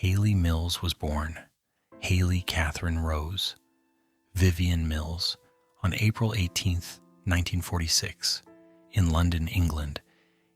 Hayley Mills was born, Hayley Catherine Rose, Vivian Mills, on April 18, 1946, in London, England,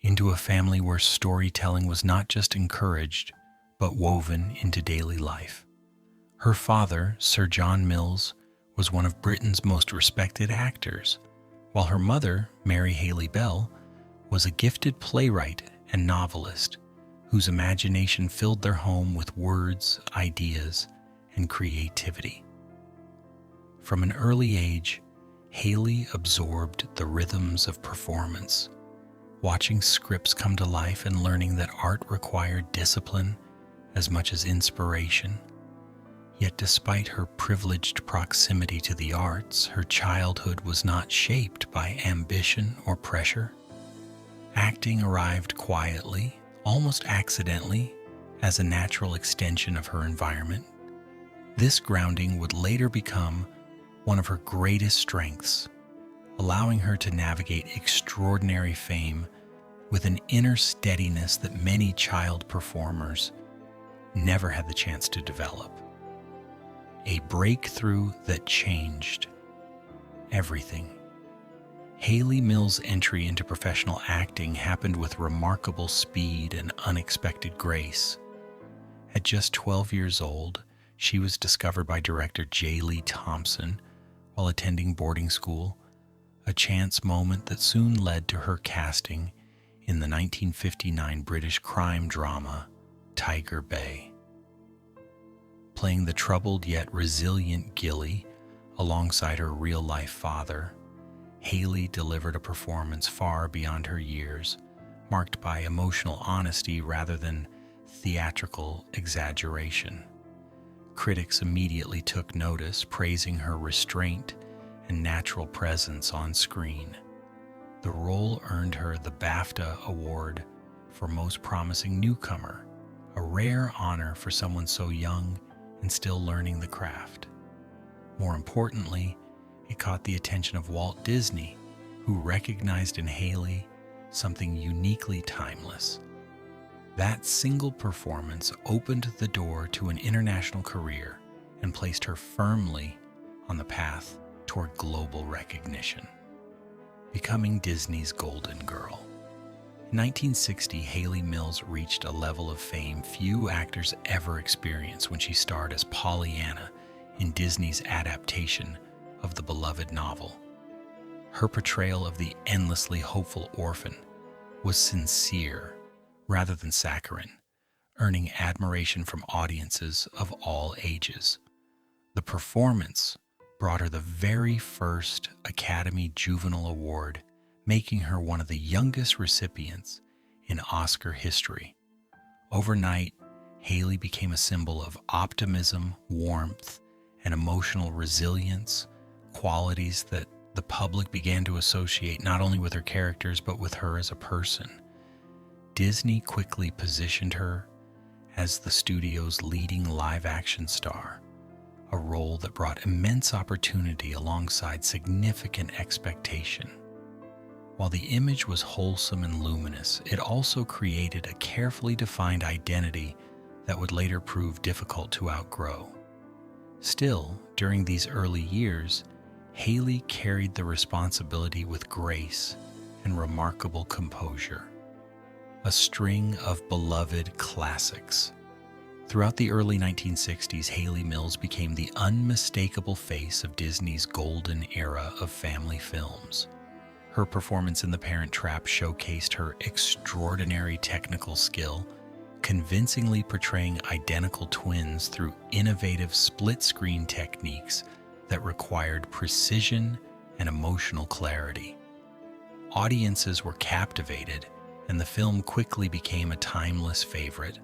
into a family where storytelling was not just encouraged, but woven into daily life. Her father, Sir John Mills, was one of Britain's most respected actors, while her mother, Mary Hayley Bell, was a gifted playwright and novelist whose imagination filled their home with words, ideas, and creativity. From an early age, Hayley absorbed the rhythms of performance, watching scripts come to life and learning that art required discipline as much as inspiration. Yet despite her privileged proximity to the arts, her childhood was not shaped by ambition or pressure. Acting arrived quietly, almost accidentally, as a natural extension of her environment. This grounding would later become one of her greatest strengths, allowing her to navigate extraordinary fame with an inner steadiness that many child performers never had the chance to develop. A breakthrough that changed everything. Hayley Mills' entry into professional acting happened with remarkable speed and unexpected grace. At just 12 years old, she was discovered by director J. Lee Thompson while attending boarding school, a chance moment that soon led to her casting in the 1959 British crime drama Tiger Bay. Playing the troubled yet resilient Gilly alongside her real-life father, Hayley delivered a performance far beyond her years, marked by emotional honesty rather than theatrical exaggeration. Critics immediately took notice, praising her restraint and natural presence on screen. The role earned her the BAFTA Award for Most Promising Newcomer, a rare honor for someone so young and still learning the craft. More importantly, it caught the attention of Walt Disney, who recognized in Hayley something uniquely timeless. That single performance opened the door to an international career and placed her firmly on the path toward global recognition, becoming Disney's Golden Girl. In 1960, Hayley Mills reached a level of fame few actors ever experienced when she starred as Pollyanna in Disney's adaptation of the beloved novel. Her portrayal of the endlessly hopeful orphan was sincere rather than saccharine, earning admiration from audiences of all ages. The performance brought her the very first Academy Juvenile Award, making her one of the youngest recipients in Oscar history. Overnight, Hayley became a symbol of optimism, warmth, and emotional resilience, qualities that the public began to associate not only with her characters but with her as a person. Disney quickly positioned her as the studio's leading live-action star, a role that brought immense opportunity alongside significant expectation. While the image was wholesome and luminous, it also created a carefully defined identity that would later prove difficult to outgrow. Still, during these early years, Hayley carried the responsibility with grace and remarkable composure. A string of beloved classics. Throughout the early 1960s, Hayley Mills became the unmistakable face of Disney's golden era of family films. Her performance in The Parent Trap showcased her extraordinary technical skill, convincingly portraying identical twins through innovative split-screen techniques that required precision and emotional clarity. Audiences were captivated, and the film quickly became a timeless favorite.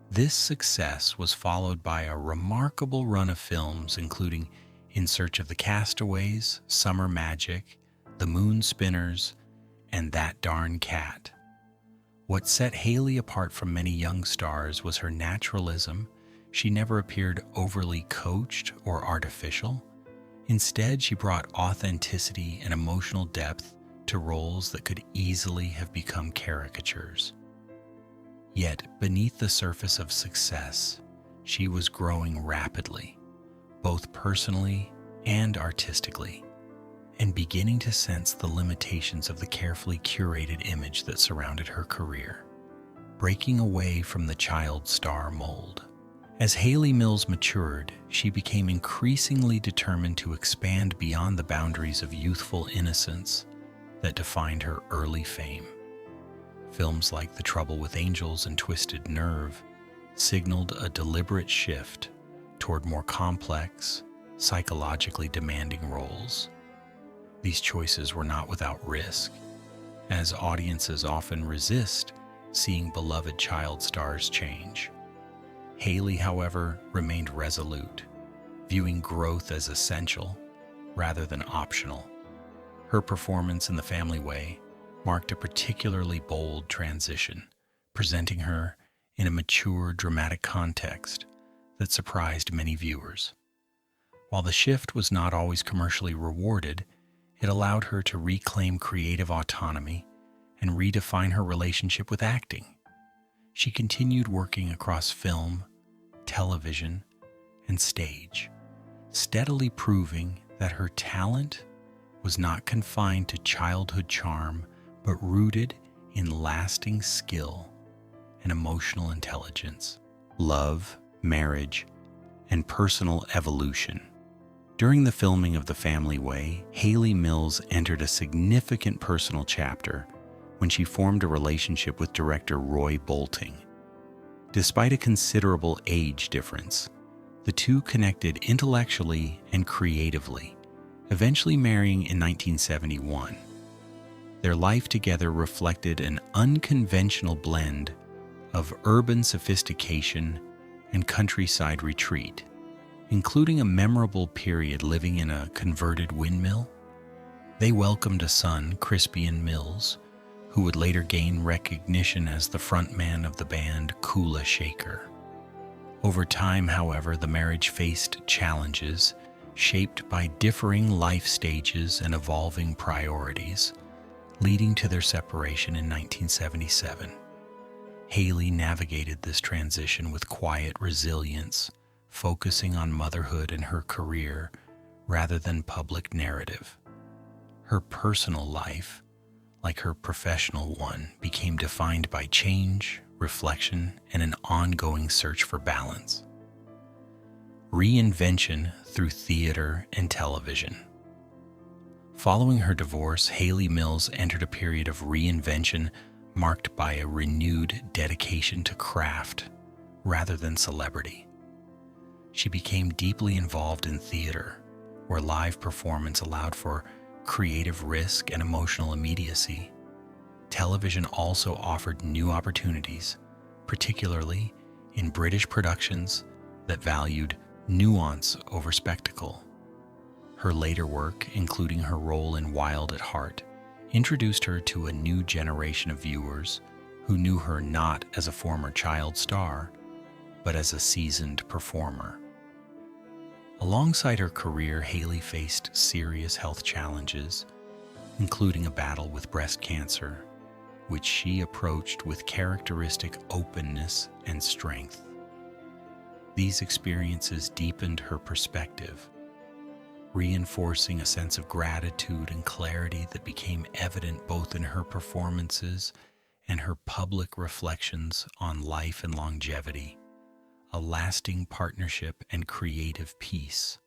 This success was followed by a remarkable run of films including In Search of the Castaways, Summer Magic, The Moon Spinners, and That Darn Cat. What set Hayley apart from many young stars was her naturalism. She never appeared overly coached or artificial. Instead, she brought authenticity and emotional depth to roles that could easily have become caricatures. Yet, beneath the surface of success, She was growing rapidly, both personally and artistically, and beginning to sense the limitations of the carefully curated image that surrounded her career, breaking away from the child star mold. As Hayley Mills matured, she became increasingly determined to expand beyond the boundaries of youthful innocence that defined her early fame. Films like The Trouble with Angels and Twisted Nerve signaled a deliberate shift toward more complex, psychologically demanding roles. These choices were not without risk, as audiences often resist seeing beloved child stars change. Hayley, however, remained resolute, viewing growth as essential rather than optional. Her performance in The Family Way marked a particularly bold transition, presenting her in a mature, dramatic context that surprised many viewers. While the shift was not always commercially rewarded, it allowed her to reclaim creative autonomy and redefine her relationship with acting. She continued working across film, television, and stage, steadily proving that her talent was not confined to childhood charm, but rooted in lasting skill and emotional intelligence, love, marriage, and personal evolution. During the filming of The Family Way, Hayley Mills entered a significant personal chapter when she formed a relationship with director Roy Bolting. Despite a considerable age difference, the two connected intellectually and creatively, eventually marrying in 1971. Their life together reflected an unconventional blend of urban sophistication and countryside retreat, including a memorable period living in a converted windmill. They welcomed a son, Crispian Mills, who would later gain recognition as the frontman of the band Kula Shaker. Over time, however, the marriage faced challenges shaped by differing life stages and evolving priorities, leading to their separation in 1977. Hayley navigated this transition with quiet resilience, focusing on motherhood and her career rather than public narrative. Her personal life, like her professional one, became defined by change, reflection, and an ongoing search for balance. Reinvention through theater and television. Following her divorce, Hayley Mills entered a period of reinvention marked by a renewed dedication to craft rather than celebrity. She became deeply involved in theater, where live performance allowed for creative risk and emotional immediacy. Television also offered new opportunities, particularly in British productions that valued nuance over spectacle. Her later work, including her role in Wild at Heart, introduced her to a new generation of viewers who knew her not as a former child star, but as a seasoned performer. Alongside her career, Hayley faced serious health challenges, including a battle with breast cancer, which she approached with characteristic openness and strength. These experiences deepened her perspective, reinforcing a sense of gratitude and clarity that became evident both in her performances and her public reflections on life and longevity, a lasting partnership and creative peace.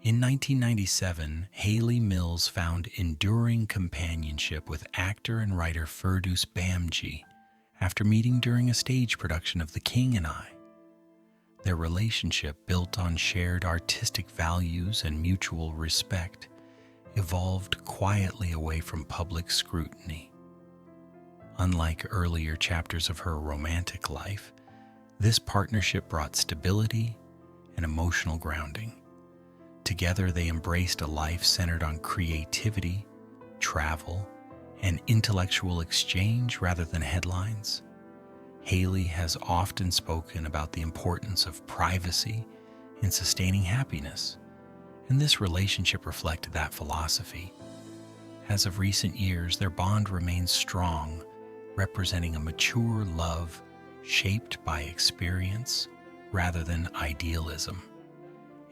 In 1997, Hayley Mills found enduring companionship with actor and writer Ferdous Bamji after meeting during a stage production of The King and I. Their relationship, built on shared artistic values and mutual respect, evolved quietly away from public scrutiny. Unlike earlier chapters of her romantic life, this partnership brought stability and emotional grounding. Together, they embraced a life centered on creativity, travel, and intellectual exchange rather than headlines. Hayley has often spoken about the importance of privacy in sustaining happiness, and this relationship reflected that philosophy. As of recent years, their bond remains strong, representing a mature love shaped by experience rather than idealism.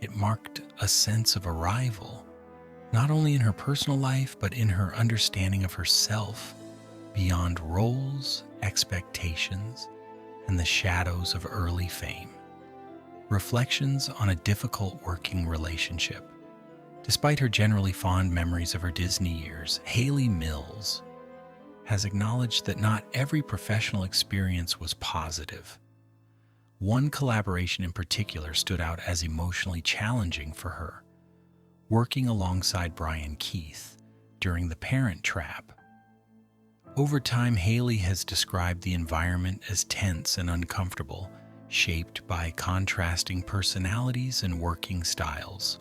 It marked a sense of arrival, not only in her personal life, but in her understanding of herself beyond roles, expectations, and the shadows of early fame. Reflections on a difficult working relationship. Despite her generally fond memories of her Disney years, Hayley Mills has acknowledged that not every professional experience was positive. One collaboration in particular stood out as emotionally challenging for her, working alongside Brian Keith during The Parent Trap. Over time, Hayley has described the environment as tense and uncomfortable, shaped by contrasting personalities and working styles.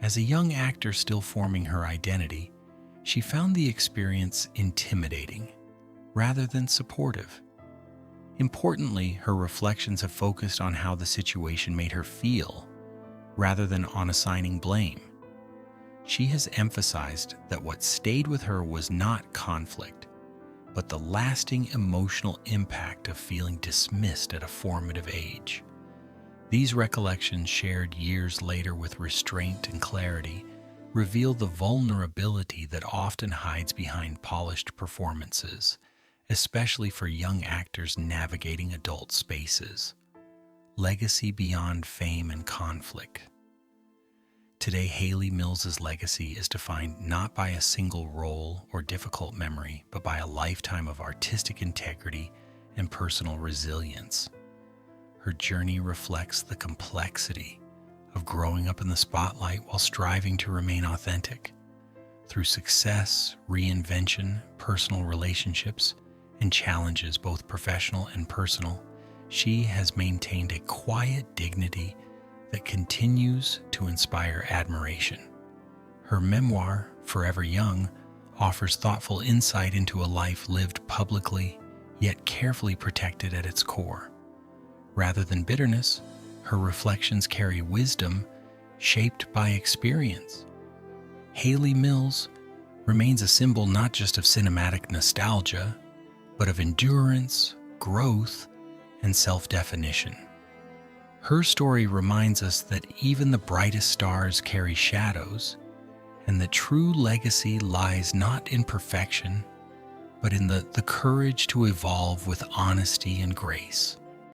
As a young actor still forming her identity, she found the experience intimidating rather than supportive. Importantly, her reflections have focused on how the situation made her feel rather than on assigning blame. She has emphasized that what stayed with her was not conflict, but the lasting emotional impact of feeling dismissed at a formative age. These recollections, shared years later with restraint and clarity, reveal the vulnerability that often hides behind polished performances, especially for young actors navigating adult spaces. Legacy beyond fame and conflict. Today, Hayley Mills' legacy is defined not by a single role or difficult memory, but by a lifetime of artistic integrity and personal resilience. Her journey reflects the complexity of growing up in the spotlight while striving to remain authentic. Through success, reinvention, personal relationships, and challenges, both professional and personal, she has maintained a quiet dignity that continues to inspire admiration. Her memoir, Forever Young, offers thoughtful insight into a life lived publicly, yet carefully protected at its core. Rather than bitterness, her reflections carry wisdom shaped by experience. Hayley Mills remains a symbol not just of cinematic nostalgia, but of endurance, growth, and self-definition. Her story reminds us that even the brightest stars carry shadows, and that true legacy lies not in perfection, but in the courage to evolve with honesty and grace.